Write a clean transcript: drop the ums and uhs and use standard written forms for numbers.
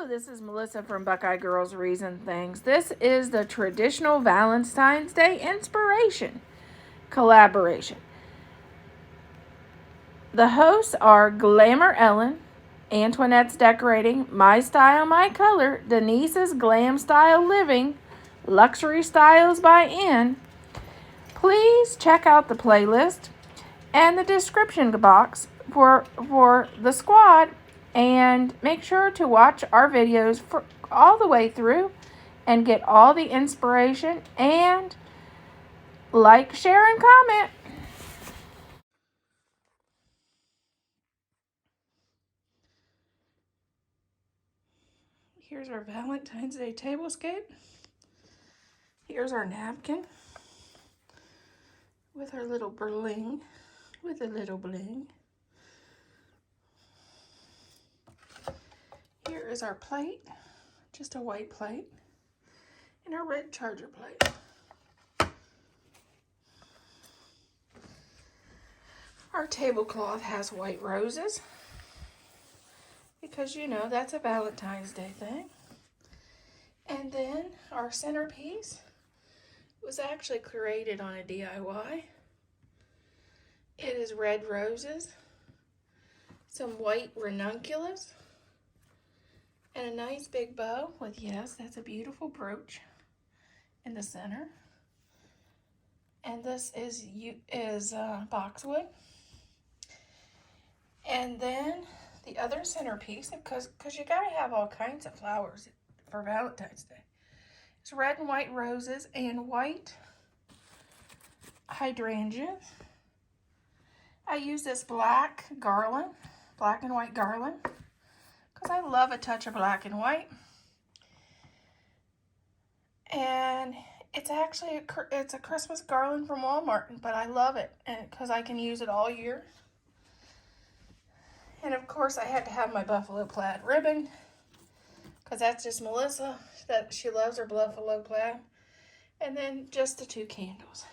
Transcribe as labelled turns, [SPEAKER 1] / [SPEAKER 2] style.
[SPEAKER 1] Hello, this is Melissa from Buckeye Girls Reason Things. This is the traditional Valentine's Day inspiration collaboration. The hosts are Glamour Ellen, Antoinette's Decorating, My Style, My Color, Denise's Glam Style Living, Luxury Styles by Ann. Please check out the playlist and the description box for the squad, and make sure to watch our videos for all the way through and get all the inspiration, and like, share, and comment. Here's our Valentine's Day tablescape. Here's our napkin with our little bling, with a little bling. Here is our plate, just a white plate, and our red charger plate. Our tablecloth has white roses, because you know that's a Valentine's Day thing. And then our centerpiece was actually created on a DIY. It is red roses, some white ranunculus, and a nice big bow with, yes, that's a beautiful brooch in the center. And this is boxwood. And then the other centerpiece, because you gotta have all kinds of flowers for Valentine's Day. It's red and white roses and white hydrangeas. I use this black garland, black and white garland, because I love a touch of black and white. And it's actually it's a Christmas garland from Walmart, but I love it because I can use it all year. And of course I had to have my buffalo plaid ribbon, because that's just Melissa, that she loves her buffalo plaid. And then just the two candles.